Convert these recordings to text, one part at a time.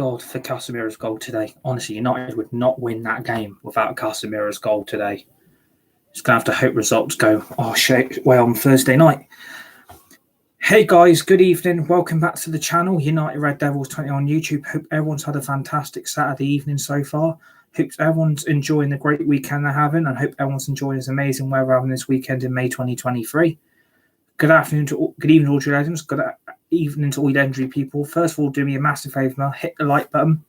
God for Casemiro's goal today. Honestly, United would not win that game without Casemiro's goal today. Just going to have to hope results go on Thursday night. Hey guys, good evening. Welcome back to the channel, United Red Devils 20 on YouTube. Hope everyone's had a fantastic Saturday evening so far. Hope everyone's enjoying the great weekend they're having, and hope everyone's enjoying this amazing weather we're having this weekend in May 2023. Good evening to all your legends. Good evening to all you legendary people. First of all, do me a massive favour, hit the like button,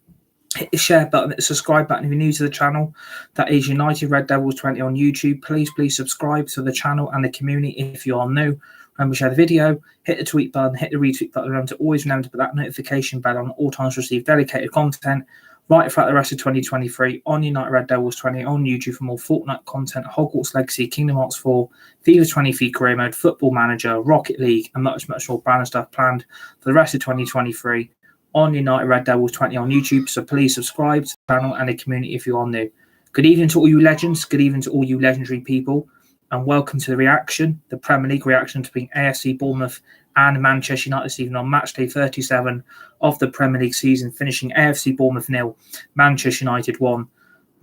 hit the share button, hit the subscribe button if you're new to the channel. That is United Red Devils 20 on YouTube. Please subscribe to the channel and the community if you are new. Remember, share the video, hit the tweet button, hit the retweet button. Remember to put that notification bell on all times to receive dedicated content right throughout the rest of 2023 on United Red Devils 20 on YouTube for more Fortnite content, Hogwarts Legacy, Kingdom Hearts 4, FIFA 20 Free Career Mode, Football Manager, Rocket League, and much more brand stuff planned for the rest of 2023 on United Red Devils 20 on YouTube. So please subscribe to the channel and the community if you are new. Good evening to all you legends. Good evening to all you legendary people. And welcome to the reaction, the Premier League reaction between AFC Bournemouth and Manchester United this evening on match day 37 of the Premier League season, finishing AFC Bournemouth 0, Manchester United 1.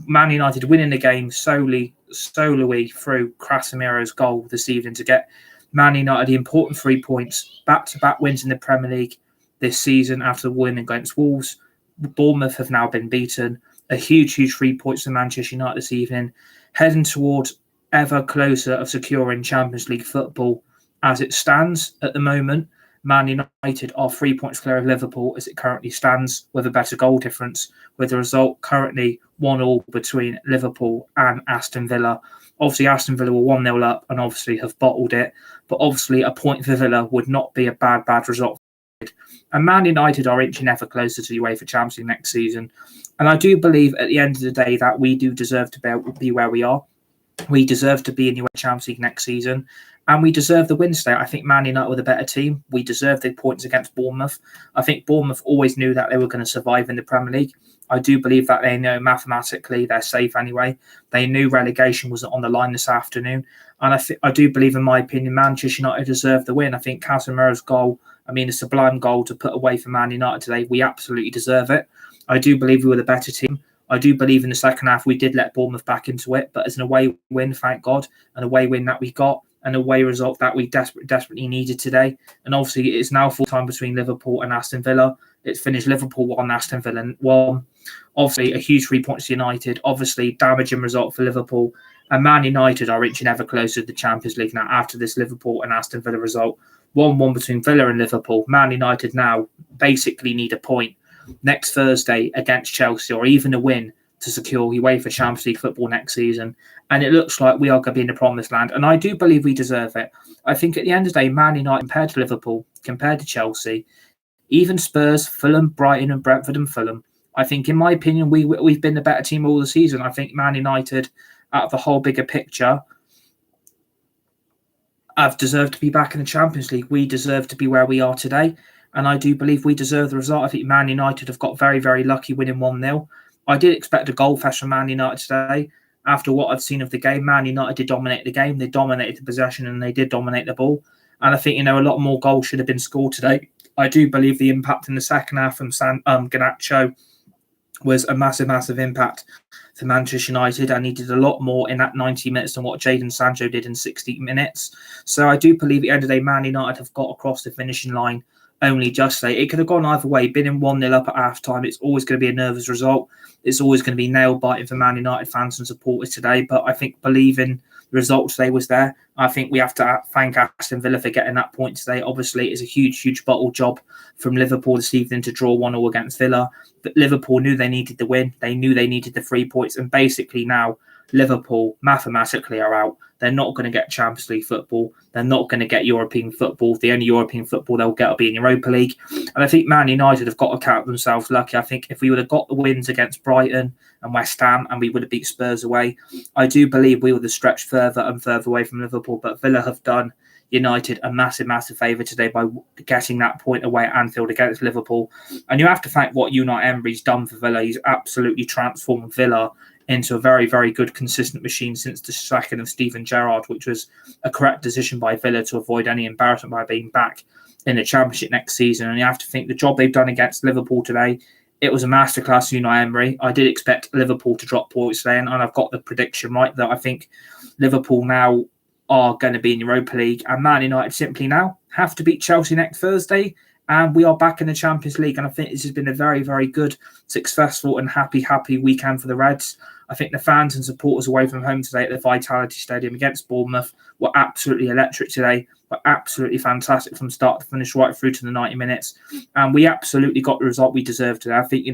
Man United winning the game solely through Casemiro's goal this evening to get Man United the important 3 points, back-to-back wins in the Premier League this season after the win against Wolves. Bournemouth have now been beaten. A huge 3 points to Manchester United this evening, heading towards ever closer of securing Champions League football. As it stands at the moment, Man United are 3 points clear of Liverpool as it currently stands, with a better goal difference, with the result currently 1-1 between Liverpool and Aston Villa. Obviously, Aston Villa were 1-0 up and obviously have bottled it, but obviously a point for Villa would not be a bad result. And Man United are inching ever closer to the UEFA Champions League next season. And I do believe at the end of the day that we do deserve to be where we are. We deserve to be in the UEFA Champions League next season, and we deserve the win today. I think Man United were the better team. We deserve the points against Bournemouth. I think Bournemouth always knew that they were going to survive in the Premier League. I do believe that they know mathematically they're safe anyway. They knew relegation wasn't on the line this afternoon. And I do believe, in my opinion, Manchester United deserved the win. I think Casemiro's goal, a sublime goal to put away for Man United today, we absolutely deserve it. I do believe we were the better team. I do believe in the second half we did let Bournemouth back into it, but as an away win, thank God, an away win that we got, an away result that we desperately needed today. And obviously it's now full time between Liverpool and Aston Villa. It's finished Liverpool 1, Aston Villa 1. Obviously a huge 3 points to United, obviously damaging result for Liverpool. And Man United are inching ever closer to the Champions League now after this Liverpool and Aston Villa result. 1-1 between Villa and Liverpool. Man United now basically need a point next Thursday against Chelsea, or even a win to secure UEFA Champions League football next season. And it looks like we are going to be in the promised land. And I do believe we deserve it. I think at the end of the day, Man United compared to Liverpool, compared to Chelsea, even Spurs, Fulham, Brighton and Brentford and Fulham, I think, in my opinion, we've been the better team all the season. I think Man United, out of the whole bigger picture, have deserved to be back in the Champions League. We deserve to be where we are today. And I do believe we deserve the result. I think Man United have got very lucky winning 1-0. I did expect a goal fest from Man United today. After what I've seen of the game, Man United did dominate the game. They dominated the possession and they did dominate the ball. And I think, a lot more goals should have been scored today. I do believe the impact in the second half from Garnacho was a massive impact for Manchester United, and he did a lot more in that 90 minutes than what Jadon Sancho did in 60 minutes. So I do believe at the end of the day, Man United have got across the finishing line only just today. It could have gone either way. Been in 1-0 up at half-time, it's always going to be a nervous result. It's always going to be nail-biting for Man United fans and supporters today. But I think believing the result today was there. I think we have to thank Aston Villa for getting that point today. Obviously, it's a huge bottle job from Liverpool this evening to draw 1-0 against Villa. But Liverpool knew they needed the win. They knew they needed the 3 points. And basically now, Liverpool mathematically are out. They're not going to get Champions League football. They're not going to get European football. The only European football they'll get will be in Europa League. And I think Man United have got to count themselves lucky. I think if we would have got the wins against Brighton and West Ham and we would have beat Spurs away, I do believe we would have stretched further and further away from Liverpool. But Villa have done United a massive favour today by getting that point away at Anfield against Liverpool. And you have to thank what Unai Emery's done for Villa. He's absolutely transformed Villa into a very good, consistent machine since the sacking of Steven Gerrard, which was a correct decision by Villa to avoid any embarrassment by being back in the Championship next season. And you have to think the job they've done against Liverpool today it was a masterclass, Unai Emery. I did expect Liverpool to drop points then, and I've got the prediction right that I think Liverpool now are going to be in Europa League, and Man United simply now have to beat Chelsea next Thursday, and we are back in the Champions League. And I think this has been a very, very good, successful and happy weekend for the Reds. I think the fans and supporters away from home today at the Vitality Stadium against Bournemouth were absolutely electric today, were absolutely fantastic from start to finish, right through to the 90 minutes. And we absolutely got the result we deserved today. I think,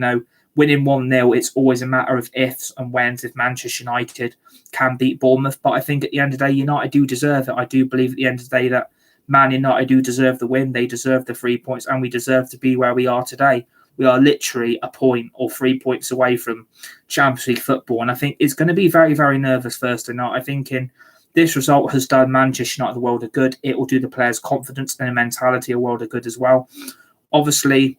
winning 1-0, it's always a matter of ifs and whens if Manchester United can beat Bournemouth. But I think at the end of the day, United do deserve it. I do believe at the end of the day that Man United do deserve the win. They deserve the 3 points, and we deserve to be where we are today. We are literally a point or 3 points away from Champions League football. And I think it's going to be very, very nervous Thursday night. I think this result has done Manchester United the world of good. It will do the players' confidence and mentality a world of good as well. Obviously,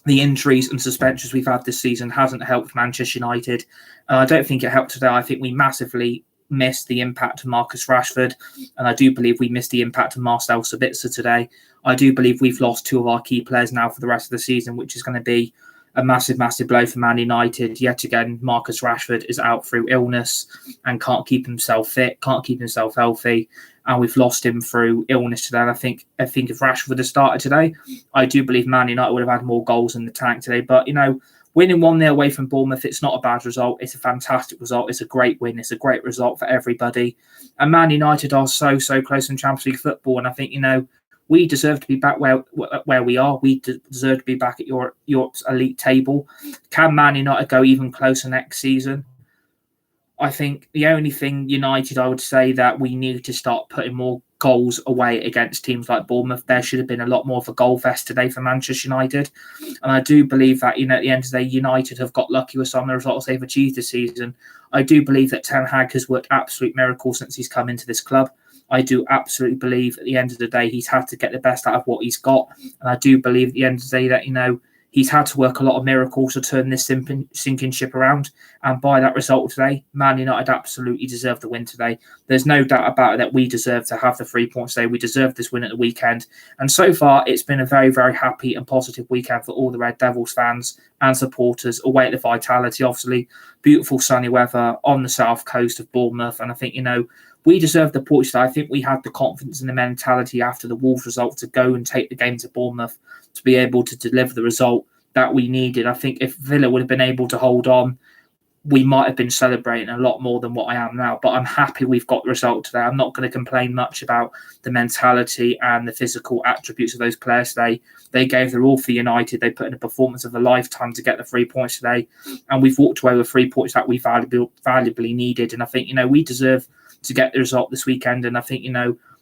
the injuries and suspensions we've had this season hasn't helped Manchester United. And I don't think it helped today. I think we massively missed the impact of Marcus Rashford. And I do believe we missed the impact of Marcel Sabitzer today. I do believe we've lost two of our key players now for the rest of the season, which is going to be a massive blow for Man United. Yet again, Marcus Rashford is out through illness and can't keep himself fit, can't keep himself healthy. And we've lost him through illness today. And I think if Rashford had started today, I do believe Man United would have had more goals in the tank today. But, winning 1-0 away from Bournemouth, it's not a bad result. It's a fantastic result. It's a great win. It's a great result for everybody. And Man United are so close in Champions League football. And I think, we deserve to be back where we are. We deserve to be back at Europe's elite table. Can Man United go even closer next season? I think the only thing United, I would say that we need to start putting more goals away against teams like Bournemouth. There should have been a lot more of a goal fest today for Manchester United. And I do believe that, at the end of the day, United have got lucky with some of the results they've achieved this season. I do believe that Ten Hag has worked absolute miracles since he's come into this club. I do absolutely believe at the end of the day, he's had to get the best out of what he's got. And I do believe at the end of the day that, he's had to work a lot of miracles to turn this sinking ship around. And by that result today, Man United absolutely deserve the win today. There's no doubt about it that we deserve to have the 3 points today. We deserve this win at the weekend. And so far, it's been a very, very happy and positive weekend for all the Red Devils fans and supporters away at the Vitality. Obviously, beautiful sunny weather on the south coast of Bournemouth. And I think, we deserve the points today. I think we had the confidence and the mentality after the Wolves result to go and take the game to Bournemouth to be able to deliver the result that we needed. I think if Villa would have been able to hold on, we might have been celebrating a lot more than what I am now. But I'm happy we've got the result today. I'm not going to complain much about the mentality and the physical attributes of those players today. They gave their all for United. They put in a performance of a lifetime to get the 3 points today. And we've walked away with 3 points that we valuably needed. And I think, we deserve to get the result this weekend. And I think,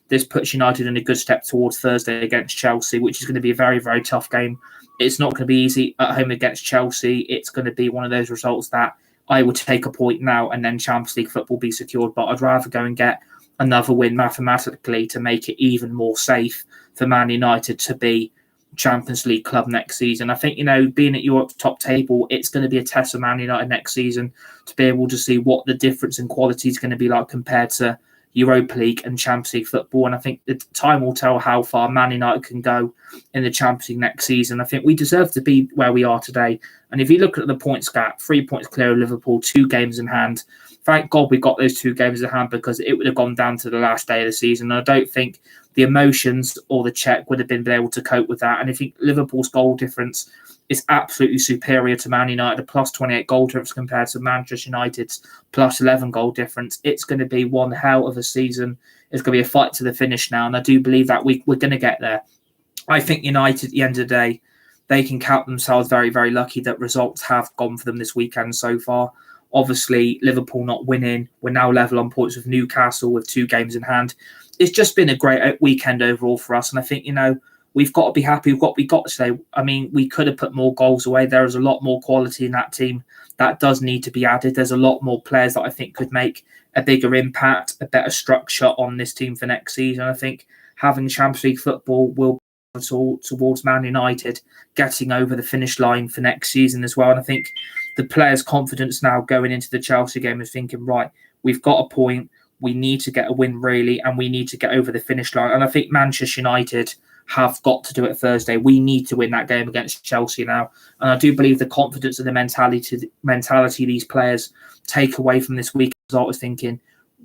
this puts United in a good step towards Thursday against Chelsea, which is going to be a very, very tough game. It's not going to be easy at home against Chelsea. It's going to be one of those results that I would take a point now and then Champions League football be secured. But I'd rather go and get another win mathematically to make it even more safe for Man United to be Champions League club next season. I think, being at Europe's top table, it's going to be a test for Man United next season to be able to see what the difference in quality is going to be like compared to Europa League and Champions League football. And I think the time will tell how far Man United can go in the Champions League next season. I think we deserve to be where we are today. And if you look at the points gap, 3 points clear of Liverpool, 2 games in hand. Thank God we got those 2 games in hand because it would have gone down to the last day of the season. And I don't think the emotions or the check would have been able to cope with that. And I think Liverpool's goal difference is absolutely superior to Man United, a plus 28 goal difference compared to Manchester United's plus 11 goal difference. It's going to be one hell of a season. It's going to be a fight to the finish now. And I do believe that we're going to get there. I think United, at the end of the day, they can count themselves very, very lucky that results have gone for them this weekend so far. Obviously, Liverpool not winning. We're now level on points with Newcastle with 2 games in hand. It's just been a great weekend overall for us. And I think, we've got to be happy with what we got today. I mean, we could have put more goals away. There is a lot more quality in that team that does need to be added. There's a lot more players that I think could make a bigger impact, a better structure on this team for next season. I think having Champions League football will towards Man United getting over the finish line for next season as well. And I think the players' confidence now going into the Chelsea game is thinking, right, we've got a point. We need to get a win, really, and we need to get over the finish line. And I think Manchester United have got to do it Thursday. We need to win that game against Chelsea now. And I do believe the confidence and the mentality these players take away from this week result is thinking,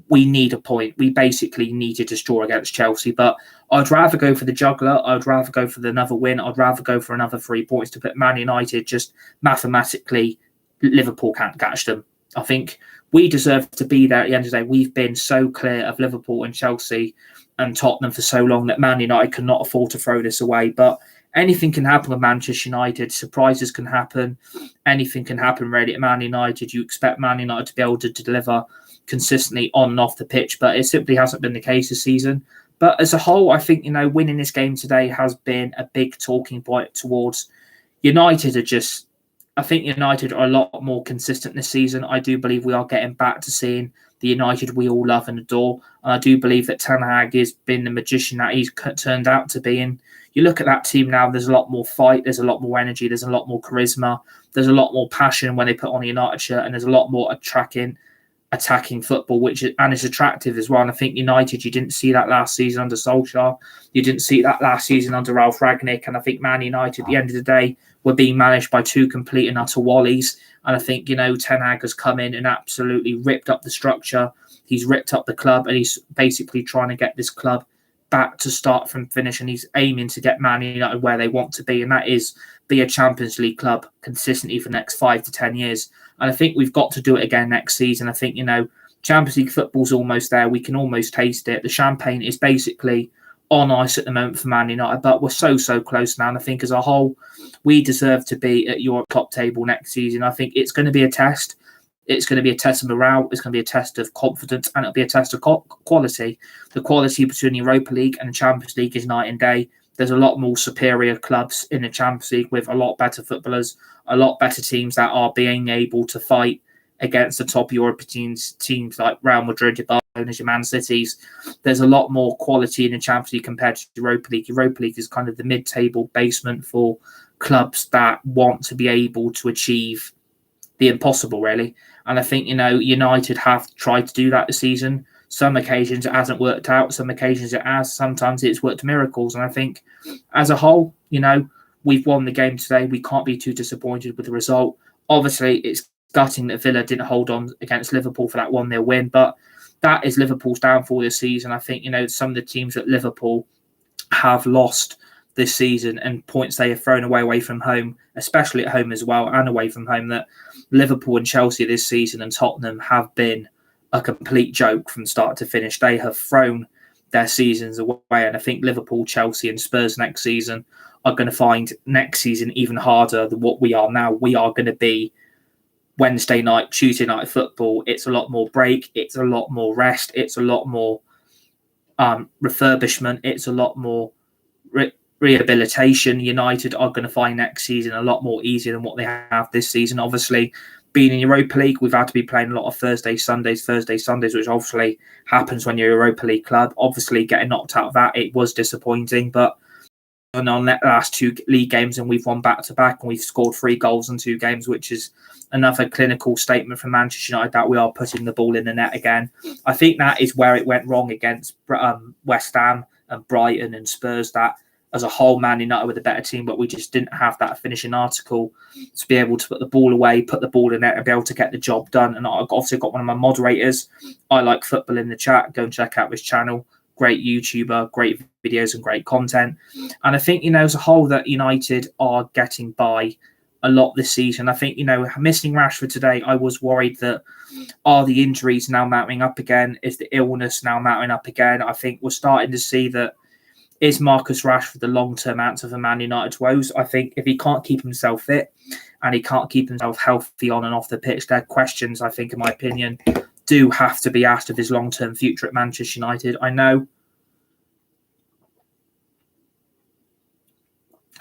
we need a point. We basically needed to draw against Chelsea. But I'd rather go for the juggler. I'd rather go for another win. I'd rather go for another 3 points to put Man United just mathematically, Liverpool can't catch them. I think we deserve to be there at the end of the day. We've been so clear of Liverpool and Chelsea and Tottenham for so long that Man United cannot afford to throw this away. But anything can happen with Manchester United. Surprises can happen. Anything can happen really at Man United. You expect Man United to be able to deliver consistently on and off the pitch, but it simply hasn't been the case this season. But as a whole, I think, winning this game today has been a big talking point towards United. I think United are a lot more consistent this season. I do believe we are getting back to seeing the United we all love and adore. And I do believe that Ten Hag has been the magician that he's turned out to be. And you look at that team now, there's a lot more fight, there's a lot more energy, there's a lot more charisma, there's a lot more passion when they put on a United shirt, and there's a lot more attacking football, and it's attractive as well. And I think United, you didn't see that last season under Solskjaer. You didn't see that last season under Ralph Rangnick. And I think Man United, at the end of the day, were being managed by two complete and utter wallies. And I think, Ten Hag has come in and absolutely ripped up the structure. He's ripped up the club, and he's basically trying to get this club back to start from finish. And he's aiming to get Man United where they want to be. And that is be a Champions League club consistently for the next 5 to 10 years. And I think we've got to do it again next season. I think, Champions League football's almost there. We can almost taste it. The champagne is basically on ice at the moment for Man United, but we're so close now. And I think as a whole, we deserve to be at your top table next season. I think it's going to be a test. It's going to be a test of morale. It's going to be a test of confidence, and it'll be a test of quality. The quality between the Europa League and the Champions League is night and day. There's a lot more superior clubs in the Champions League with a lot better footballers, a lot better teams that are being able to fight against the top European teams like Real Madrid, your Barcelona, your Man Cities. There's a lot more quality in the Champions League compared to Europa League. Europa League is kind of the mid-table basement for clubs that want to be able to achieve the impossible, really. And I think, United have tried to do that this season. Some occasions it hasn't worked out. Some occasions it has. Sometimes it's worked miracles. And I think as a whole, we've won the game today. We can't be too disappointed with the result. Obviously, it's gutting that Villa didn't hold on against Liverpool for that 1-0 win. But that is Liverpool's downfall this season. I think, some of the teams that Liverpool have lost this season and points they have thrown away from home, especially at home as well and away from home, that Liverpool and Chelsea this season and Tottenham have been a complete joke from start to finish. They have thrown their seasons away. And I think Liverpool, Chelsea and Spurs next season are going to find next season even harder than what we are now. We are going to be Wednesday night, Tuesday night football. It's a lot more break. It's a lot more rest. It's a lot more refurbishment. It's a lot more rehabilitation. United are going to find next season a lot more easier than what they have this season. Obviously, being in Europa League, we've had to be playing a lot of Thursday, Sundays, which obviously happens when you're a Europa League club. Obviously, getting knocked out of that, it was disappointing. But on the last 2 league games, and we've won back-to-back, and we've scored 3 goals in 2 games, which is another clinical statement from Manchester United that we are putting the ball in the net again. I think that is where it went wrong against West Ham and Brighton and Spurs, that as a whole, Man United were the better team, but we just didn't have that finishing article to be able to put the ball away, put the ball in it, and be able to get the job done. And I've obviously got one of my moderators. I like football in the chat. Go and check out his channel. Great YouTuber, great videos and great content. And I think, as a whole, that United are getting by a lot this season. I think, missing Rashford today, I was worried that are the injuries now mounting up again? Is the illness now mounting up again? I think we're starting to see that. Is Marcus Rashford the long-term answer for Man United's woes? I think if he can't keep himself fit and he can't keep himself healthy on and off the pitch, there are questions, I think, in my opinion, do have to be asked of his long-term future at Manchester United. I know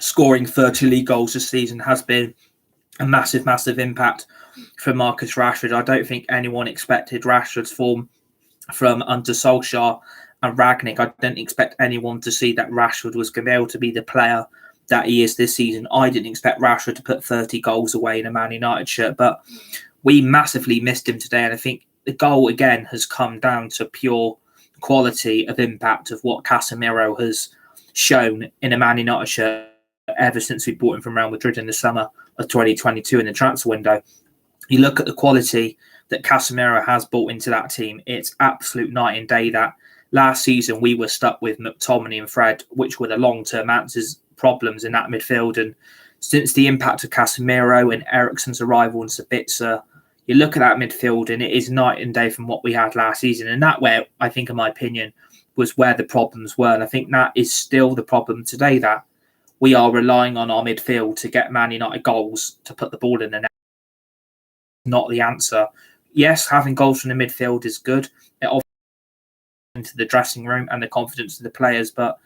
scoring 30 league goals this season has been a massive impact for Marcus Rashford. I don't think anyone expected Rashford's form from under Solskjaer and Rangnick. I didn't expect anyone to see that Rashford was going to be able to be the player that he is this season. I didn't expect Rashford to put 30 goals away in a Man United shirt, but we massively missed him today. And I think the goal, again, has come down to pure quality of impact of what Casemiro has shown in a Man United shirt ever since we bought him from Real Madrid in the summer of 2022 in the transfer window. You look at the quality that Casemiro has brought into that team, it's absolute night and day. That last season we were stuck with Mctominay and Fred, which were the long-term answers problems in that midfield. And since the impact of Casemiro and Eriksen's arrival and Sabitzer, you look at that midfield and it is night and day from what we had last season. And that way, I think, in my opinion, was where the problems were. And I think that is still the problem today, that we are relying on our midfield to get Man United goals, to put the ball in the net. Not the answer. Yes, having goals from the midfield is good. It offers into the dressing room and the confidence of the players. But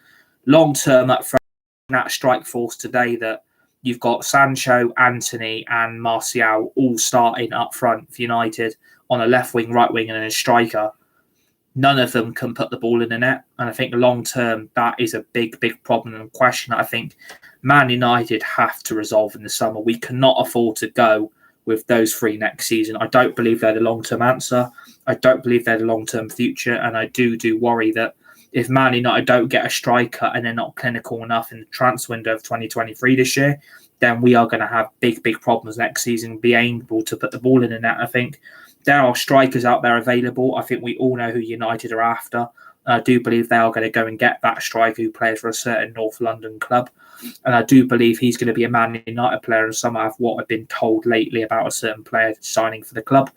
long-term up front, that strike force today, that you've got Sancho, Antony and Marcel all starting up front for United on a left wing, right wing and a striker. None of them can put the ball in the net. And I think long-term, that is a big, big problem and question that I think Man United have to resolve in the summer. We cannot afford to go with those three next season. I don't believe they're the long-term answer. I don't believe they're the long-term future. And I do worry that if Man United don't get a striker and they're not clinical enough in the transfer window of 2023 this year, then we are going to have big, big problems next season, be able to put the ball in the net. I think there are strikers out there available. I think we all know who United are after. I do believe they are going to go and get that striker who plays for a certain North London club. And I do believe he's going to be a Man United player, and some of what I've been told lately about a certain player signing for the club.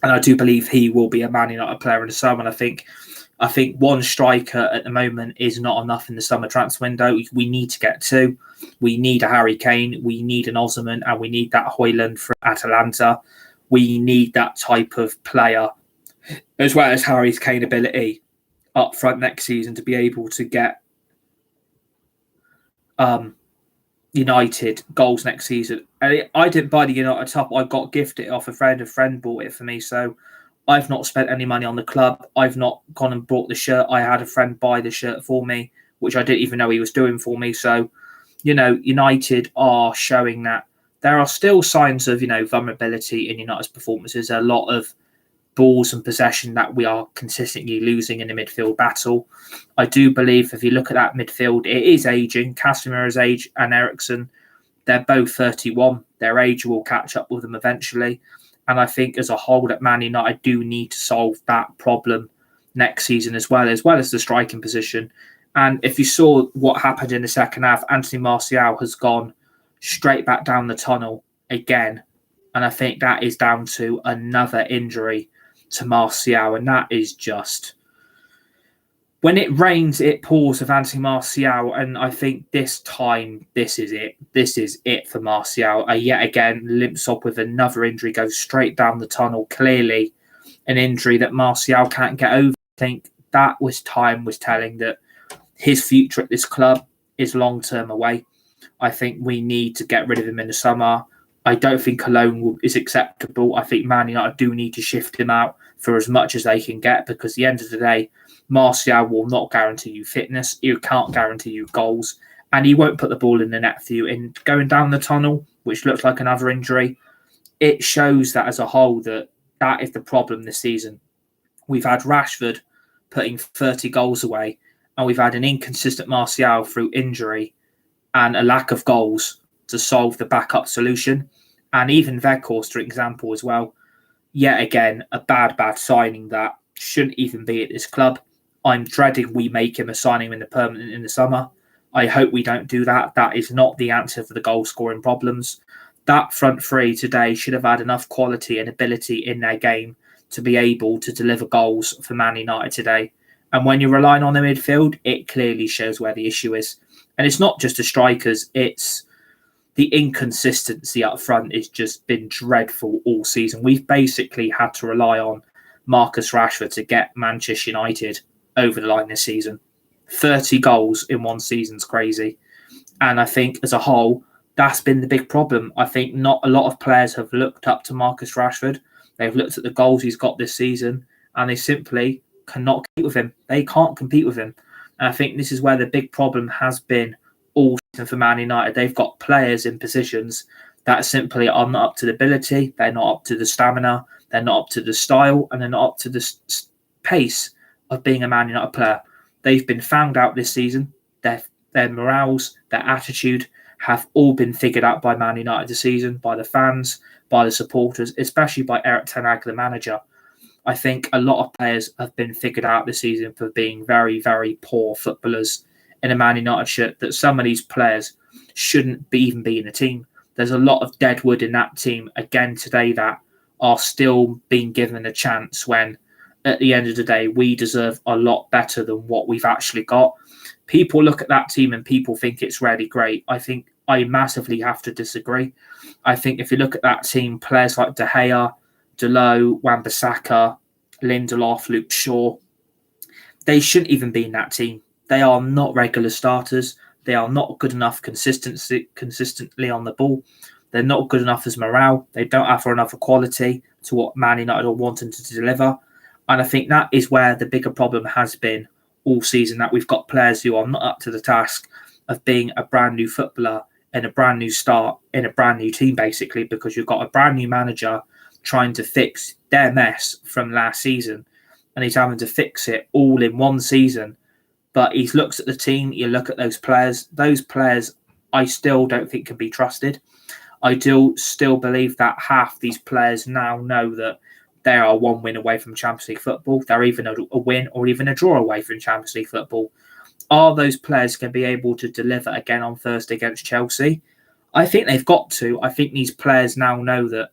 And I do believe he will be a Man United player in the summer. And I think one striker at the moment is not enough in the summer transfer window. We need to get two. We need a Harry Kane, we need an Osimhen, and we need that Højlund from Atalanta. We need that type of player, as well as Harry Kane ability up front next season to be able to get United goals next season. And I didn't buy the United top. I got gifted off a friend. A friend bought it for me. So I've not spent any money on the club. I've not gone and bought the shirt. I had a friend buy the shirt for me, which I didn't even know he was doing for me. So, United are showing that there are still signs of, vulnerability in United's performances. A lot of balls and possession that we are consistently losing in the midfield battle. I do believe if you look at that midfield, it is aging. Casemiro's age and Eriksen, they're both 31. Their age will catch up with them eventually. And I think as a whole that Man United do need to solve that problem next season as well as the striking position. And if you saw what happened in the second half, Anthony Martial has gone straight back down the tunnel again. And I think that is down to another injury to Martial. And that is just... when it rains, it pours with Anthony Martial. And I think this time, this is it. This is it for Martial. Yet again, limps up with another injury, goes straight down the tunnel. Clearly an injury that Martial can't get over. I think that was telling that his future at this club is long-term away. I think we need to get rid of him in the summer. I don't think a loan is acceptable. I think Man United do need to shift him out for as much as they can get, because at the end of the day, Martial will not guarantee you fitness. He can't guarantee you goals. And he won't put the ball in the net for you. And going down the tunnel, which looks like another injury, it shows that as a whole that is the problem this season. We've had Rashford putting 30 goals away, and we've had an inconsistent Martial through injury and a lack of goals to solve the backup solution. And even Weghorst, for example, as well. Yet again, a bad signing that shouldn't even be at this club. I'm dreading we make him a signing in the permanent in the summer. I hope we don't do that. That is not the answer for the goal scoring problems. That front three today should have had enough quality and ability in their game to be able to deliver goals for Man United today. And when you're relying on the midfield, it clearly shows where the issue is. And it's not just the strikers, it's the inconsistency up front has just been dreadful all season. We've basically had to rely on Marcus Rashford to get Manchester United over the line this season. 30 goals in one season's crazy. And I think as a whole, that's been the big problem. I think not a lot of players have looked up to Marcus Rashford. They've looked at the goals he's got this season, and they simply cannot compete with him. They can't compete with him. And I think this is where the big problem has been all season for Man United. They've got players in positions that simply are not up to the ability. They're not up to the stamina. They're not up to the style, and they're not up to the pace of being a Man United player. They've been found out this season. their morales, their attitude have all been figured out by Man United this season, by the fans, by the supporters, especially by Erik ten Hag, the manager. I think a lot of players have been figured out this season for being very, very poor footballers in a Man United shirt, that some of these players shouldn't even be in the team. There's a lot of dead wood in that team again today that are still being given a chance when, at the end of the day, we deserve a lot better than what we've actually got. People look at that team and people think it's really great. I think I massively have to disagree. I think if you look at that team, players like De Gea, Dalot, Wan-Bissaka, Lindelof, Luke Shaw, they shouldn't even be in that team. They are not regular starters. They are not good enough consistently on the ball. They're not good enough as morale. They don't offer enough quality to what Man United are wanting to deliver. And I think that is where the bigger problem has been all season, that we've got players who are not up to the task of being a brand new footballer in a brand new start in a brand new team, basically, because you've got a brand new manager trying to fix their mess from last season, and he's having to fix it all in one season. But he looks at the team, you look at those players I still don't think can be trusted. I do still believe that half these players now know that they are one win away from Champions League football. They're even a win or even a draw away from Champions League football. Are those players going to be able to deliver again on Thursday against Chelsea? I think they've got to. I think these players now know that,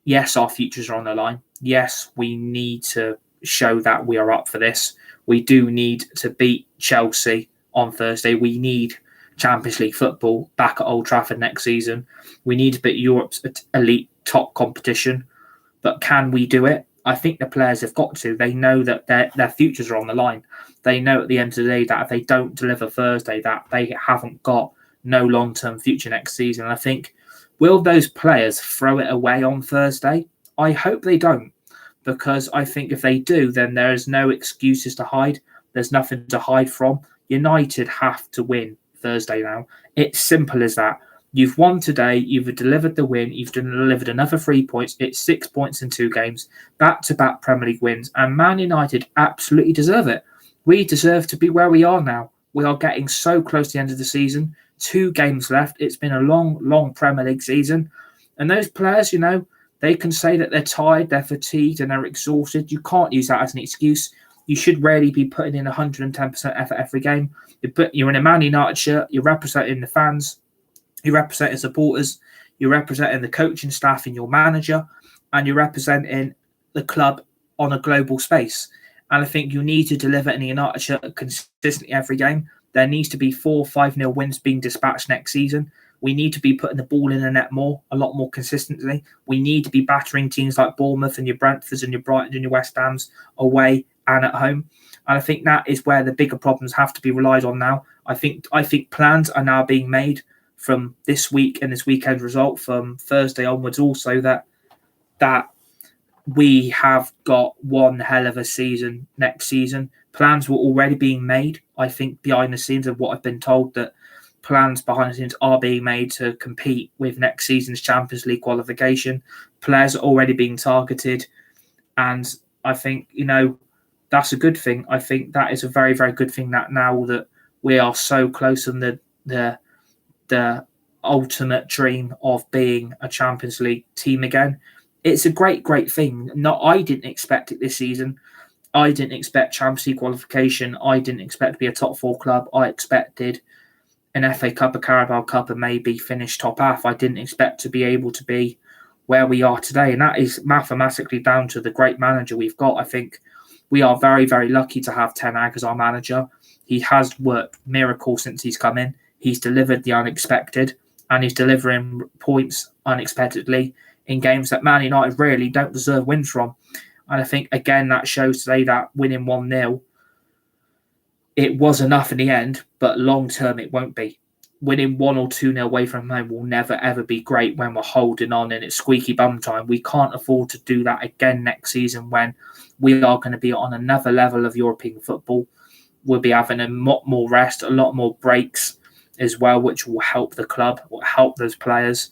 yes, our futures are on the line. Yes, we need to show that we are up for this. We do need to beat Chelsea on Thursday. We need Champions League football back at Old Trafford next season. We need to beat Europe's elite top competition. But can we do it? I think the players have got to. They know that their futures are on the line. They know at the end of the day that if they don't deliver Thursday, that they haven't got no long-term future next season. And I think, will those players throw it away on Thursday? I hope they don't, because I think if they do, then there is no excuses to hide. There's nothing to hide from. United have to win Thursday now. It's simple as that. You've won today. You've delivered the win. You've delivered another 3 points. It's 6 points in 2 games. Back-to-back Premier League wins. And Man United absolutely deserve it. We deserve to be where we are now. We are getting so close to the end of the season. 2 games left. It's been a long, long Premier League season. And those players, they can say that they're tired, they're fatigued, and they're exhausted. You can't use that as an excuse. You should really be putting in 110% effort every game. You're in a Man United shirt. You're representing the fans. You're representing supporters, you're representing the coaching staff and your manager, and you're representing the club on a global space. And I think you need to deliver in the United shirt consistently every game. There needs to be 4-5-0 wins being dispatched next season. We need to be putting the ball in the net a lot more consistently. We need to be battering teams like Bournemouth and your Brentfords and your Brighton and your West Hams away and at home. And I think that is where the bigger problems have to be relied on now. I think plans are now being made from this week and this weekend result from Thursday onwards also that we have got one hell of a season next season. Plans were already being made, I think, behind the scenes of what I've been told, that plans behind the scenes are being made to compete with next season's Champions League qualification. Players are already being targeted. And I think, that's a good thing. I think that is a very, very good thing, that now that we are so close on the ultimate dream of being a Champions League team again. It's a great, great thing. I didn't expect it this season. I didn't expect Champions League qualification. I didn't expect to be a top 4 club. I expected an FA Cup, a Carabao Cup, and maybe finish top half. I didn't expect to be able to be where we are today. And that is mathematically down to the great manager we've got. I think we are very, very lucky to have Ten Hag as our manager. He has worked miracles since he's come in. He's delivered the unexpected, and he's delivering points unexpectedly in games that Man United really don't deserve wins from. And I think, again, that shows today that winning 1-0, it was enough in the end, but long term it won't be. Winning 1 or 2-0 away from home will never, ever be great when we're holding on and it's squeaky bum time. We can't afford to do that again next season when we are going to be on another level of European football. We'll be having a lot more rest, a lot more breaks as well, which will help the club, will help those players.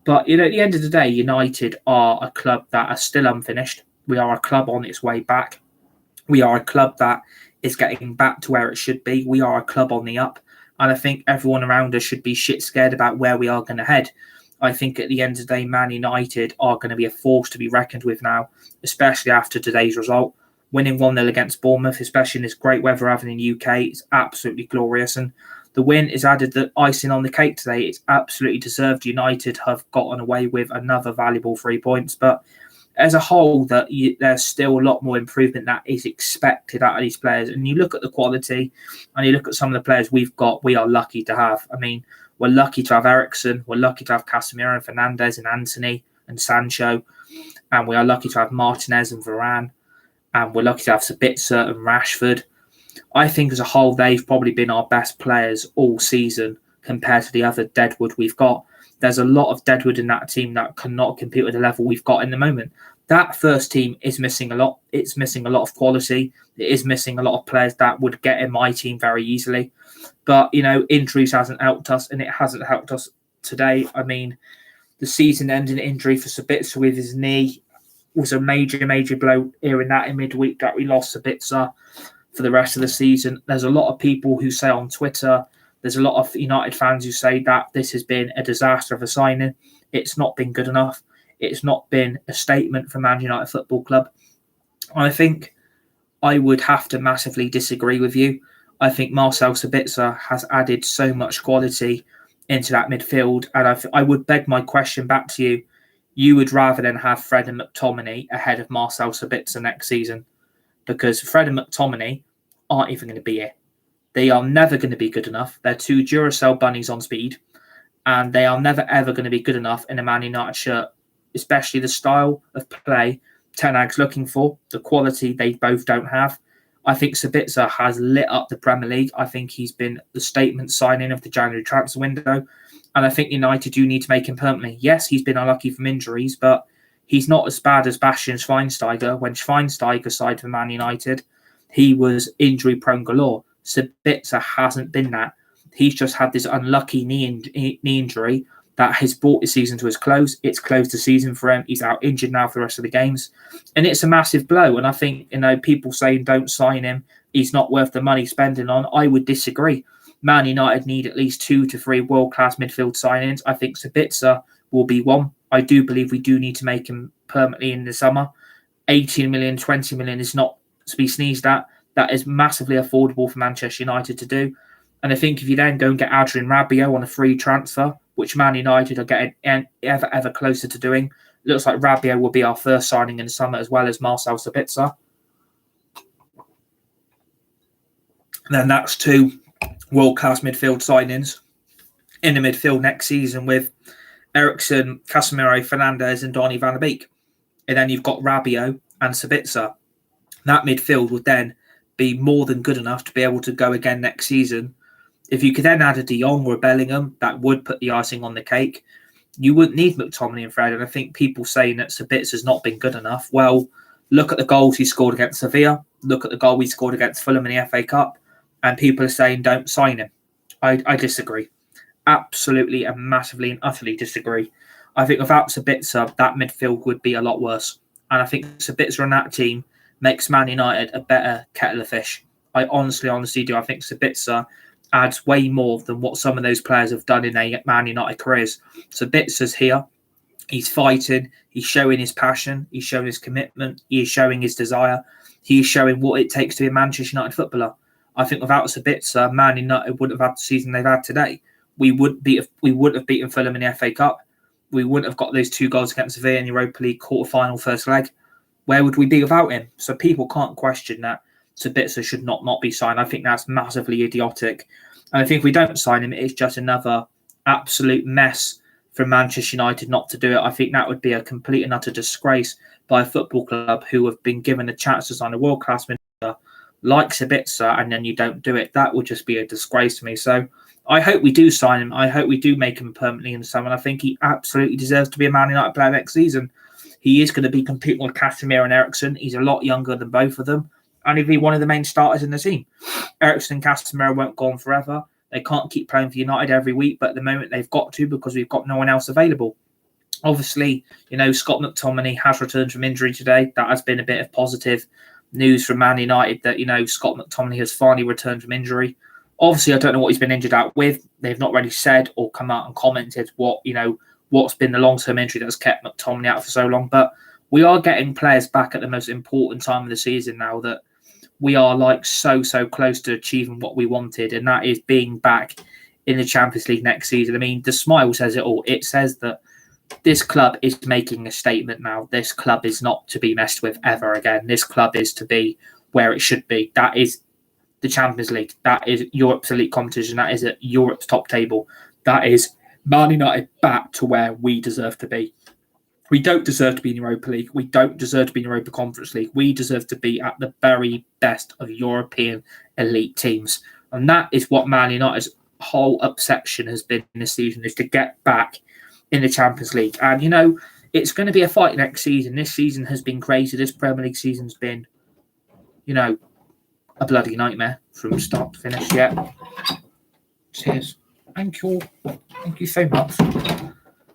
But, at the end of the day, United are a club that are still unfinished. We are a club on its way back. We are a club that is getting back to where it should be. We are a club on the up. And I think everyone around us should be shit scared about where we are going to head. I think at the end of the day, Man United are going to be a force to be reckoned with now, especially after today's result. Winning 1-0 against Bournemouth, especially in this great weather having in the UK, is absolutely glorious. And the win is added the icing on the cake today. It's absolutely deserved. United have gotten away with another valuable 3 points. But as a whole, there's still a lot more improvement that is expected out of these players. And you look at the quality and you look at some of the players we've got, we are lucky to have. I mean, we're lucky to have Eriksen. We're lucky to have Casemiro and Fernandes and Antony and Sancho. And we are lucky to have Martinez and Varane. And we're lucky to have Sabitzer and Rashford. I think as a whole, they've probably been our best players all season compared to the other deadwood we've got. There's a lot of deadwood in that team that cannot compete with the level we've got in the moment. That first team is missing a lot. It's missing a lot of quality. It is missing a lot of players that would get in my team very easily. But, injuries hasn't helped us, and it hasn't helped us today. I mean, the season-ending injury for Sabitzer with his knee was a major, major blow here in that in midweek that we lost Sabitzer for the rest of the season. There's a lot of people who say on Twitter, there's a lot of United fans who say that this has been a disaster of a signing. It's not been good enough. It's not been a statement from Man United Football Club. I think I would have to massively disagree with you. I think Marcel Sabitzer has added so much quality into that midfield. And I would beg my question back to you. You would rather than have Fred and McTominay ahead of Marcel Sabitzer next season, because Fred and McTominay aren't even going to be here. They are never going to be good enough. They're two Duracell bunnies on speed, and they are never, ever going to be good enough in a Man United shirt, especially the style of play Ten Hag's looking for, the quality they both don't have. I think Sabitzer has lit up the Premier League. I think he's been the statement signing of the January transfer window. And I think United do need to make him permanently. Yes, he's been unlucky from injuries, but he's not as bad as Bastian Schweinsteiger. When Schweinsteiger signed for Man United, he was injury-prone galore. Sabitzer hasn't been that. He's just had this unlucky knee injury that has brought the season to his close. It's closed the season for him. He's out injured now for the rest of the games. And it's a massive blow. And I think, people saying don't sign him, he's not worth the money spending on. I would disagree. Man United need at least 2 to 3 world-class midfield signings. I think Sabitzer will be one. I do believe we do need to make him permanently in the summer. 18 million, 20 million is not to be sneezed at. That is massively affordable for Manchester United to do. And I think if you then go and get Adrian Rabiot on a free transfer, which Man United are getting ever closer to doing, it looks like Rabiot will be our first signing in the summer, as well as Marcel Sabitzer. And then that's 2 world-class midfield signings in the midfield next season with Eriksen, Casemiro, Fernandes and Donny van de Beek. And then you've got Rabiot and Sabitzer. That midfield would then be more than good enough to be able to go again next season. If you could then add a De Jong or a Bellingham, that would put the icing on the cake. You wouldn't need McTominay and Fred. And I think people saying that Sabitzer's not been good enough. Well, look at the goals he scored against Sevilla. Look at the goal he scored against Fulham in the FA Cup. And people are saying don't sign him. I disagree. Absolutely and massively and utterly disagree. I think without Sabitzer, that midfield would be a lot worse. And I think Sabitzer on that team makes Man United a better kettle of fish. I honestly do. I think Sabitzer adds way more than what some of those players have done in their Man United careers. Sabitzer's here. He's fighting. He's showing his passion. He's showing his commitment. He is showing his desire. He is showing what it takes to be a Manchester United footballer. I think without Sabitzer, Man United wouldn't have had the season they've had today. We wouldn't have beaten Fulham in the FA Cup. We wouldn't have got those 2 goals against Sevilla in the Europa League quarter-final first leg. Where would we be without him? So people can't question that Sabitzer should not be signed. I think that's massively idiotic. And I think if we don't sign him, it's just another absolute mess for Manchester United not to do it. I think that would be a complete and utter disgrace by a football club who have been given a chance to sign a world-class midfielder like Sabitzer, and then you don't do it. That would just be a disgrace to me. So I hope we do sign him. I hope we do make him permanently in the summer. And I think he absolutely deserves to be a Man United player next season. He is going to be competing with Casemiro and Eriksen. He's a lot younger than both of them. And he'll be one of the main starters in the team. Eriksen and Casemiro won't go on forever. They can't keep playing for United every week, but at the moment they've got to because we've got no one else available. Obviously, Scott McTominay has returned from injury today. That has been a bit of positive news from Man United that, Scott McTominay has finally returned from injury. Obviously, I don't know what he's been injured out with. They've not really said or come out and commented what's been the long-term injury that's kept Mctominay out for so long. But we are getting players back at the most important time of the season now that we are like so close to achieving what we wanted, and that is being back in the Champions League next season. I mean, the smile says it all. It says that this club is making a statement now. This club is not to be messed with ever again. This club is to be where it should be. That is the Champions League. That is Europe's elite competition. That is at Europe's top table. That is Man United back to where we deserve to be. We don't deserve to be in Europa League. We don't deserve to be in Europa Conference League. We deserve to be at the very best of European elite teams. And that is what Man United's whole obsession has been this season, is to get back in the Champions League. And, it's going to be a fight next season. This season has been crazy. This Premier League season's been, a bloody nightmare from start to finish. Yeah. Cheers. Thank you. Thank you so much.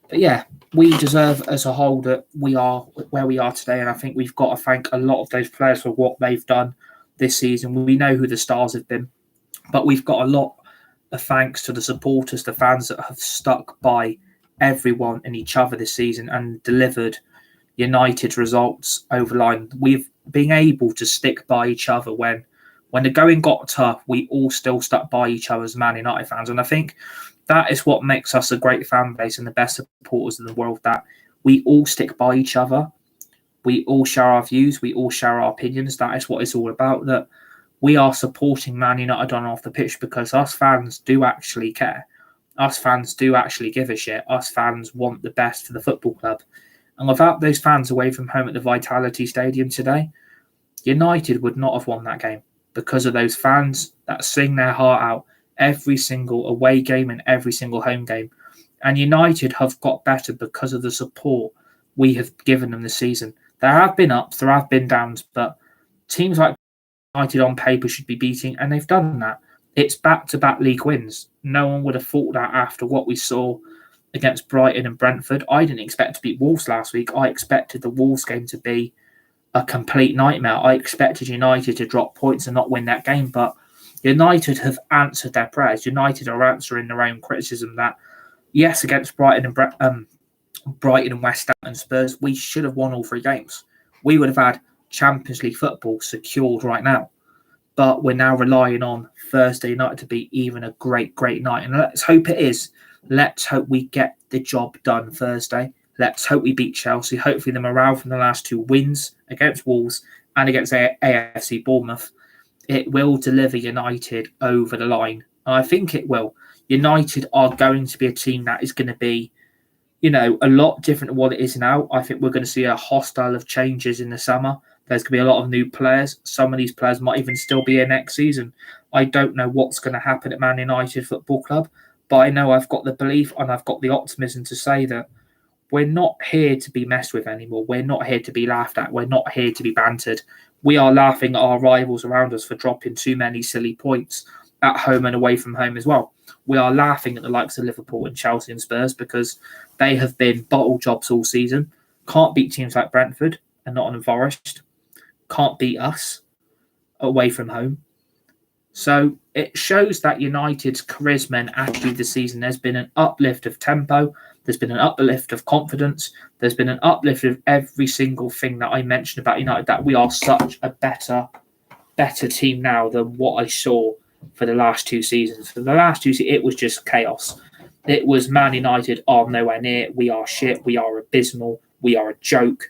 But yeah, we deserve as a whole that we are where we are today. And I think we've got to thank a lot of those players for what they've done this season. We know who the stars have been, but we've got a lot of thanks to the supporters, the fans that have stuck by everyone and each other this season and delivered United results over line. We've been able to stick by each other when the going got tough. We all still stuck by each other as Man United fans, and I think that is what makes us a great fan base and the best supporters in the world, that we all stick by each other. We all share our views. We all share our opinions. That is what it's all about, that we are supporting Man United on and off the pitch because us fans do actually care. Us fans do actually give a shit. Us fans want the best for the football club. And without those fans away from home at the Vitality Stadium today, United would not have won that game because of those fans that sing their heart out every single away game and every single home game. And United have got better because of the support we have given them this season. There have been ups, there have been downs, but teams like United on paper should be beating, and they've done that. It's back-to-back league wins. No one would have thought that after what we saw against Brighton and Brentford. I didn't expect to beat Wolves last week. I expected the Wolves game to be a complete nightmare. I expected United to drop points and not win that game, but United have answered their prayers. United are answering their own criticism that, yes, against Brighton and West Ham and Spurs, we should have won all three games. We would have had Champions League football secured right now. But we're now relying on Thursday night to be even a great night. And let's hope it is. Let's hope we get the job done Thursday. Let's hope we beat Chelsea. Hopefully the morale from the last two wins against Wolves and against AFC Bournemouth, it will deliver United over the line. And I think it will. United are going to be a team that is going to be, a lot different than what it is now. I think we're going to see a hostile of changes in the summer. There's going to be a lot of new players. Some of these players might even still be here next season. I don't know what's going to happen at Man United Football Club, but I know I've got the belief and I've got the optimism to say that we're not here to be messed with anymore. We're not here to be laughed at. We're not here to be bantered. We are laughing at our rivals around us for dropping too many silly points at home and away from home as well. We are laughing at the likes of Liverpool and Chelsea and Spurs because they have been bottle jobs all season. Can't beat teams like Brentford and Nottingham Forest. Can't beat us away from home. So it shows that United's charisma and attitude this season, there's been an uplift of tempo, there's been an uplift of confidence, there's been an uplift of every single thing that I mentioned about United, that we are such a better team now than what I saw for the last two seasons. For the last two seasons, it was just chaos. It was Man United are nowhere near, we are shit, we are abysmal, we are a joke.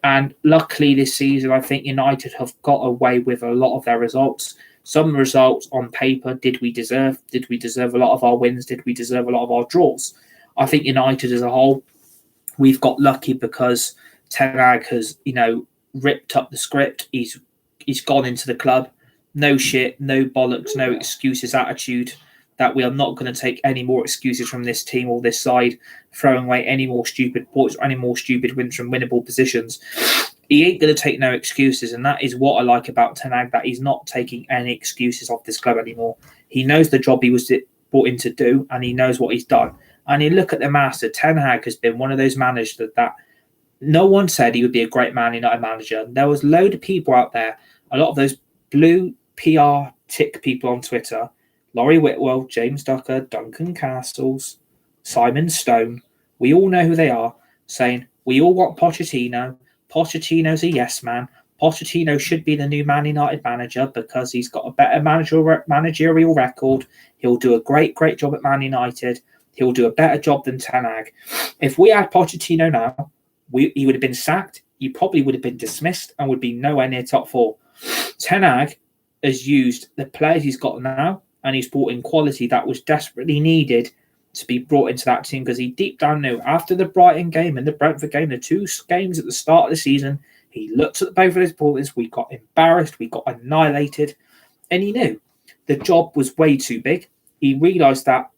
And luckily this season, I think United have got away with a lot of their results. Some results on paper, did we deserve a lot of our wins? Did we deserve a lot of our draws? I think United as a whole, we've got lucky because Ten Hag has, ripped up the script. He's gone into the club. No shit, no bollocks, no excuses attitude. That we are not going to take any more excuses from this team or this side, throwing away any more stupid points or any more stupid wins from winnable positions. He ain't going to take no excuses, and that is what I like about Ten Hag, that he's not taking any excuses off this club anymore. He knows the job he was brought in to do, and he knows what he's done. And you look at the master, Ten Hag has been one of those managers that no one said he would be a great Man United manager. There was a load of people out there, a lot of those blue PR tick people on Twitter, Laurie Whitwell, James Ducker, Duncan Castles, Simon Stone. We all know who they are, saying, we all want Pochettino. Pochettino's a yes man. Pochettino should be the new Man United manager because he's got a better managerial record. He'll do a great job at Man United. He'll do a better job than Ten Hag. If we had Pochettino now, he would have been sacked. He probably would have been dismissed and would be nowhere near top 4. Ten Hag has used the players he's got now, and he's brought in quality that was desperately needed to be brought into that team, because he deep down knew after the Brighton game and the Brentford game, the 2 games at the start of the season, he looked at both of his opponents. We got embarrassed. We got annihilated. And he knew the job was way too big. He realised that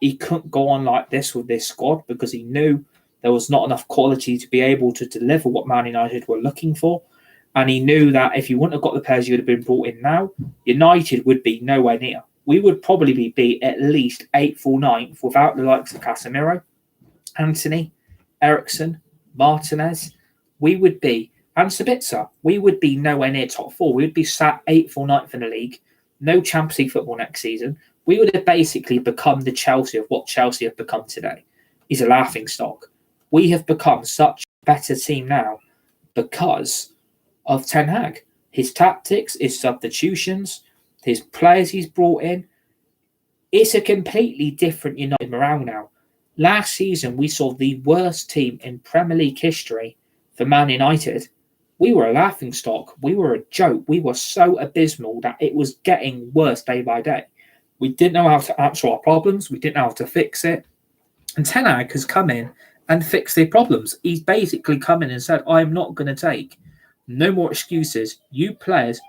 he couldn't go on like this with this squad, because he knew there was not enough quality to be able to deliver what Man United were looking for. And he knew that if you wouldn't have got the players you would have been brought in now, United would be nowhere near. We would probably be at least 8th or 9th without the likes of Casemiro, Anthony, Eriksen, Martinez. We would be, and Sabitzer, we would be nowhere near top 4. We would be sat 8th or 9th in the league. No Champions League football next season. We would have basically become the Chelsea of what Chelsea have become today. He's a laughing stock. We have become such a better team now because of Ten Hag. His tactics, his substitutions, his players he's brought in. It's a completely different United morale now. Last season, we saw the worst team in Premier League history for Man United. We were a laughing stock. We were a joke. We were so abysmal that it was getting worse day by day. We didn't know how to answer our problems. We didn't know how to fix it. And Ten Hag has come in and fixed their problems. He's basically come in and said, I'm not going to take no more excuses. You players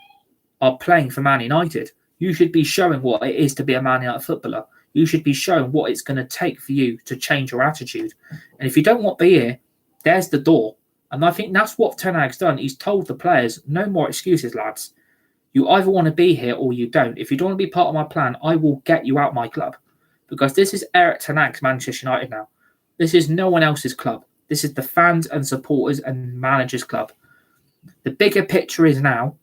are playing for Man United. You should be showing what it is to be a Man United footballer. You should be showing what it's going to take for you to change your attitude. And if you don't want to be here, there's the door. And I think that's what Ten Hag's done. He's told the players, no more excuses, lads. You either want to be here or you don't. If you don't want to be part of my plan, I will get you out my club. Because this is Erik Ten Hag's Manchester United now. This is no one else's club. This is the fans and supporters and managers' club. The bigger picture is now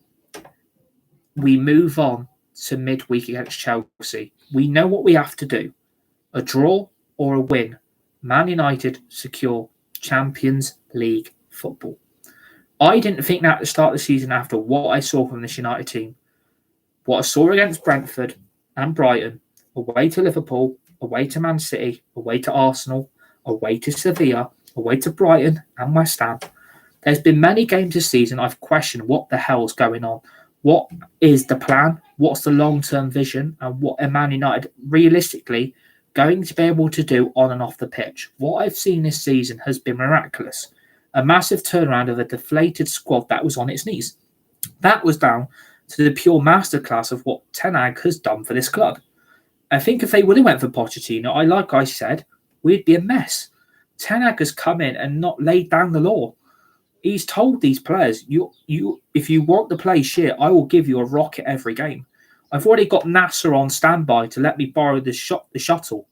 we move on to midweek against Chelsea. We know what we have to do. A draw or a win. Man United secure Champions League football. I didn't think that at the start of the season after what I saw from this United team. What I saw against Brentford and Brighton, away to Liverpool, away to Man City, away to Arsenal, away to Sevilla, away to Brighton and West Ham. There's been many games this season I've questioned what the hell's going on. What is the plan? What's the long-term vision? And what are Man United realistically going to be able to do on and off the pitch? What I've seen this season has been miraculous. A massive turnaround of a deflated squad that was on its knees. That was down to the pure masterclass of what Ten Hag has done for this club. I think if they would have went for Pochettino, like I said, we'd be a mess. Ten Hag has come in and not laid down the law. He's told these players, if you want to play shit, I will give you a rocket every game. I've already got Nasser on standby to let me borrow the shuttle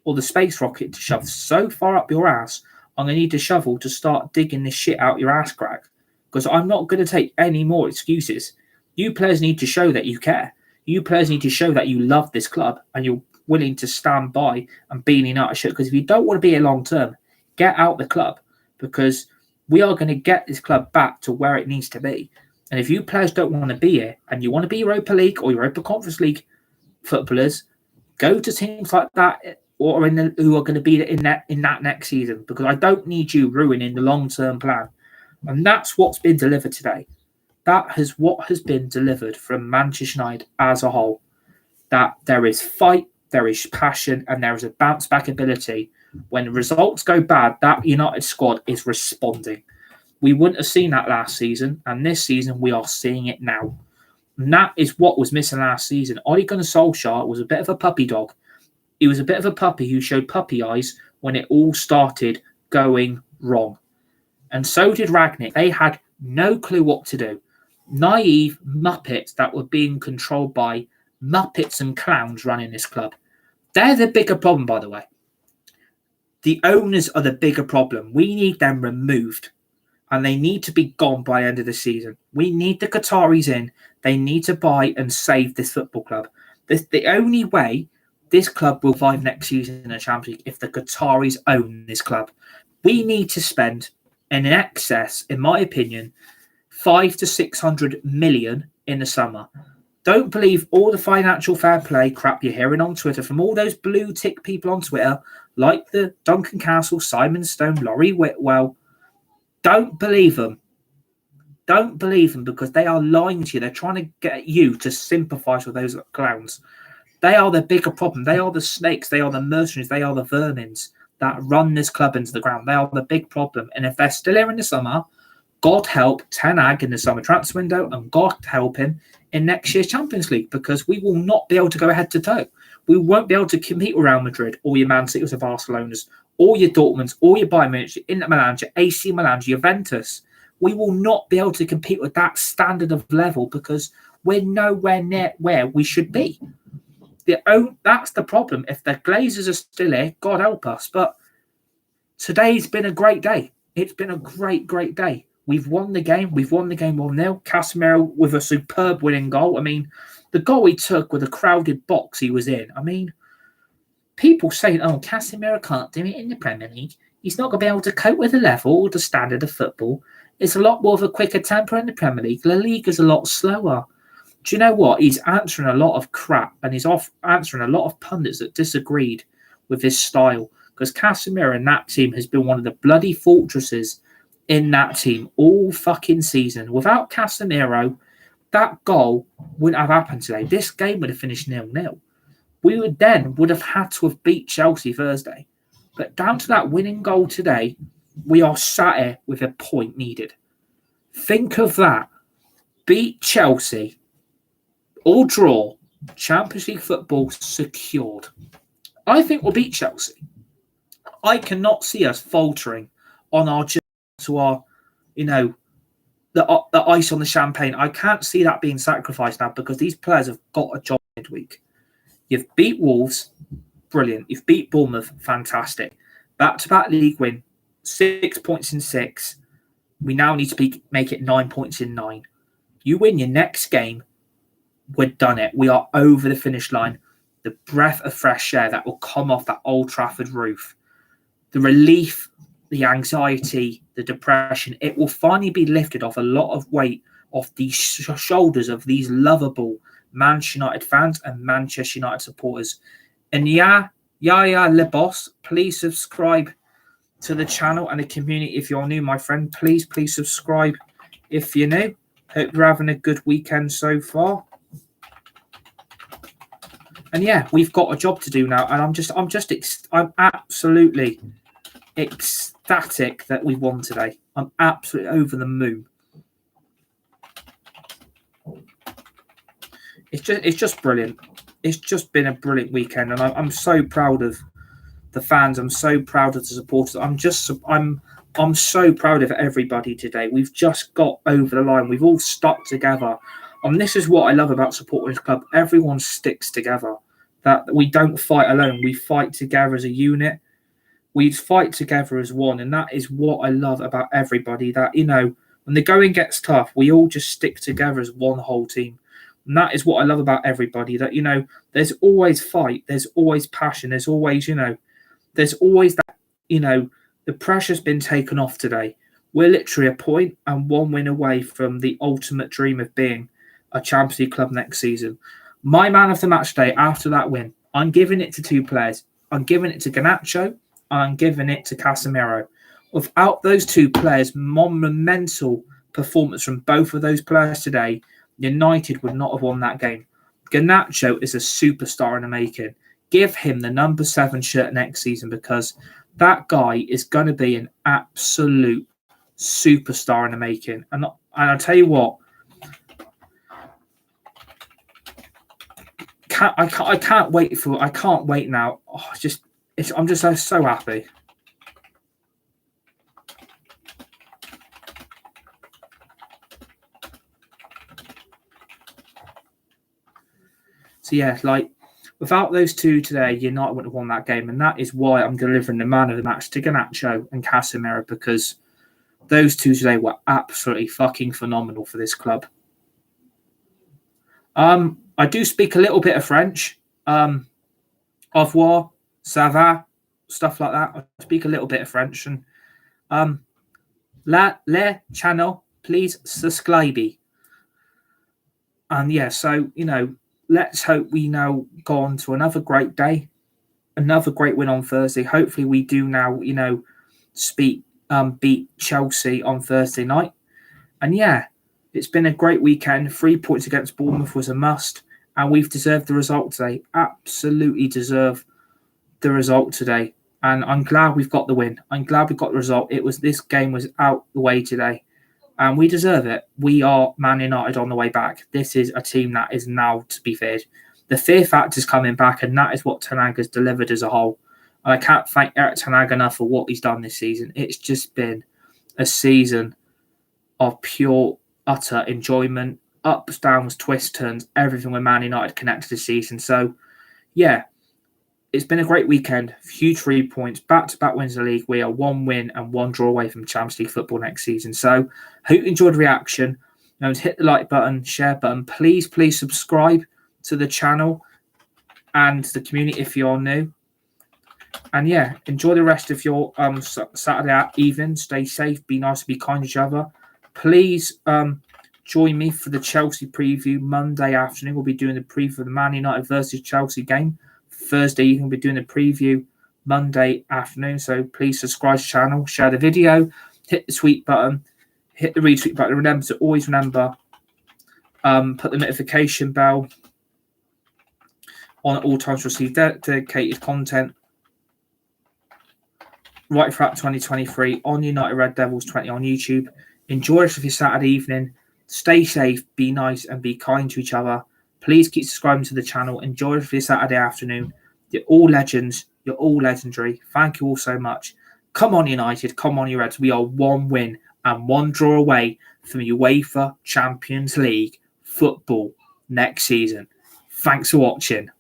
or the space rocket to shove so far up your ass, I'm going to need a shovel to start digging this shit out your ass crack. Because I'm not going to take any more excuses. You players need to show that you care. You players need to show that you love this club and you're willing to stand by and be in United shirt. Because if you don't want to be here long term, get out the club. Because we are going to get this club back to where it needs to be. And if you players don't want to be here and you want to be Europa League or Europa Conference League footballers, go to teams like that or who are going to be in that next season. Because I don't need you ruining the long-term plan. And that's what's been delivered today. That is what has been delivered from Manchester United as a whole. That there is fight, there is passion, and there is a bounce-back ability. When results go bad, that United squad is responding. We wouldn't have seen that last season, and this season we are seeing it now. And that is what was missing last season. Ole Gunnar Solskjaer was a bit of a puppy dog. He was a bit of a puppy who showed puppy eyes when it all started going wrong. And so did Rangnick. They had no clue what to do. Naive Muppets that were being controlled by Muppets and clowns running this club. They're the bigger problem, by the way. The owners are the bigger problem. We need them removed. And they need to be gone by the end of the season. We need the Qataris in. They need to buy and save this football club. The only way this club will survive next season in the Champions League if the Qataris own this club. We need to spend in excess, in my opinion, 500 to 600 million in the summer. Don't believe all the financial fair play crap you're hearing on Twitter from all those blue tick people on Twitter, like the Duncan Castle, Simon Stone, Laurie Whitwell. Don't believe them. Don't believe them because they are lying to you. They're trying to get you to sympathise with those clowns. They are the bigger problem. They are the snakes. They are the mercenaries. They are the vermins that run this club into the ground. They are the big problem. And if they're still here in the summer, God help Ten Hag in the summer transfer window, and God help him in next year's Champions League, because we will not be able to go head to toe. We won't be able to compete with Real Madrid, or your Man City's or Barcelona's, or your Dortmunds, or your Bayern Munich, your Inter Milan, your AC Milan, your Juventus. We will not be able to compete with that standard of level because we're nowhere near where we should be. That's the problem. If the Glazers are still here, God help us. But today's been a great day. It's been a great, great day. We've won the game. We've won the game 1-0. Casemiro with a superb winning goal. I mean, the goal he took with a crowded box he was in. I mean, people saying, oh, Casemiro can't do it in the Premier League. He's not going to be able to cope with the level or the standard of football. It's a lot more of a quicker tempo in the Premier League. La Liga's a lot slower. Do you know what? He's answering a lot of crap, and he's answering a lot of pundits that disagreed with his style, because Casemiro in that team has been one of the bloody fortresses in that team all fucking season. Without Casemiro, that goal wouldn't have happened today. This game would have finished 0-0. We would have had to have beat Chelsea Thursday. But down to that winning goal today, we are sat here with a point needed. Think of that. Beat Chelsea or draw, Champions League football secured. I think we'll beat Chelsea. I cannot see us faltering on our journey to our, the ice on the champagne. I can't see that being sacrificed now because these players have got a job midweek. You've beat Wolves, brilliant. You've beat Bournemouth, fantastic. Back-to-back league win, 6 points in 6. We now need to make it 9 points in 9. You win your next game, we're done it. We are over the finish line. The breath of fresh air that will come off that Old Trafford roof, the relief, the anxiety, the depression, it will finally be lifted off a lot of weight off the shoulders of these lovable Manchester United fans and Manchester United supporters. And Le Boss, please subscribe to the channel and the community if you're new, my friend. Please subscribe if you're new. Hope you're having a good weekend so far. And yeah, we've got a job to do now, and I'm absolutely ecstatic that we won today. I'm absolutely over the moon. It's just brilliant. It's just been a brilliant weekend, and I'm so proud of the fans. I'm so proud of the supporters. I'm so proud of everybody today. We've just got over the line. We've all stuck together. And this is what I love about supporting this club. Everyone sticks together. That we don't fight alone. We fight together as a unit. We fight together as one. And that is what I love about everybody. That, when the going gets tough, we all just stick together as one whole team. And that is what I love about everybody. That, there's always fight. There's always passion. There's always, there's always that, the pressure's been taken off today. We're literally a point and one win away from the ultimate dream of being a Champions League club next season. My man of the match day after that win, I'm giving it to two players. I'm giving it to Garnacho and I'm giving it to Casemiro. Without those two players, monumental performance from both of those players today, United would not have won that game. Garnacho is a superstar in the making. Give him the number 7 shirt next season because that guy is going to be an absolute superstar in the making. And I'll tell you what, I can't wait now. I'm just so happy. So yeah, without those two today, United wouldn't have won that game, and that is why I'm delivering the man of the match to Garnacho and Casemiro, because those two today were absolutely fucking phenomenal for this club. I do speak a little bit of French. Au revoir, ça va, stuff like that. I speak a little bit of French. And le channel, please subscribe. And yeah, so, let's hope we now go on to another great day, another great win on Thursday. Hopefully we do now, beat Chelsea on Thursday night. And yeah, it's been a great weekend. 3 points against Bournemouth was a must. And we've deserved the result today. Absolutely deserve the result today. And I'm glad we've got the win. I'm glad we got the result. This game was out the way today. And we deserve it. We are Man United on the way back. This is a team that is now to be feared. The fear factor is coming back, and that is what Ten Hag has delivered as a whole. And I can't thank Erik Ten Hag enough for what he's done this season. It's just been a season of pure, utter enjoyment, ups, downs, twists, turns, everything with Man United connected this season. So, yeah, it's been a great weekend. Huge 3 points, back-to-back wins in the league. We are 1 win and 1 draw away from Champions League football next season. So, hope you enjoyed the reaction. Hit the like button, share button. Please subscribe to the channel and the community if you're new. And yeah, enjoy the rest of your Saturday evening. Stay safe, be nice, be kind to each other. Please join me for the Chelsea preview Monday afternoon. We'll be doing the preview of the Man United versus Chelsea game. Thursday, you can be doing the preview Monday afternoon. So please subscribe to the channel, share the video, hit the tweet button, hit the retweet button. Remember to always put the notification bell on at all times to receive dedicated content right throughout 2023 on United Red Devils 20 on YouTube. Enjoy the rest of your Saturday evening. Stay safe, be nice, and be kind to each other. Please keep subscribing to the channel. Enjoy the rest of your Saturday afternoon. You're all legends. You're all legendary. Thank you all so much. Come on, United. Come on, you Reds. We are 1 win and 1 draw away from UEFA Champions League football next season. Thanks for watching.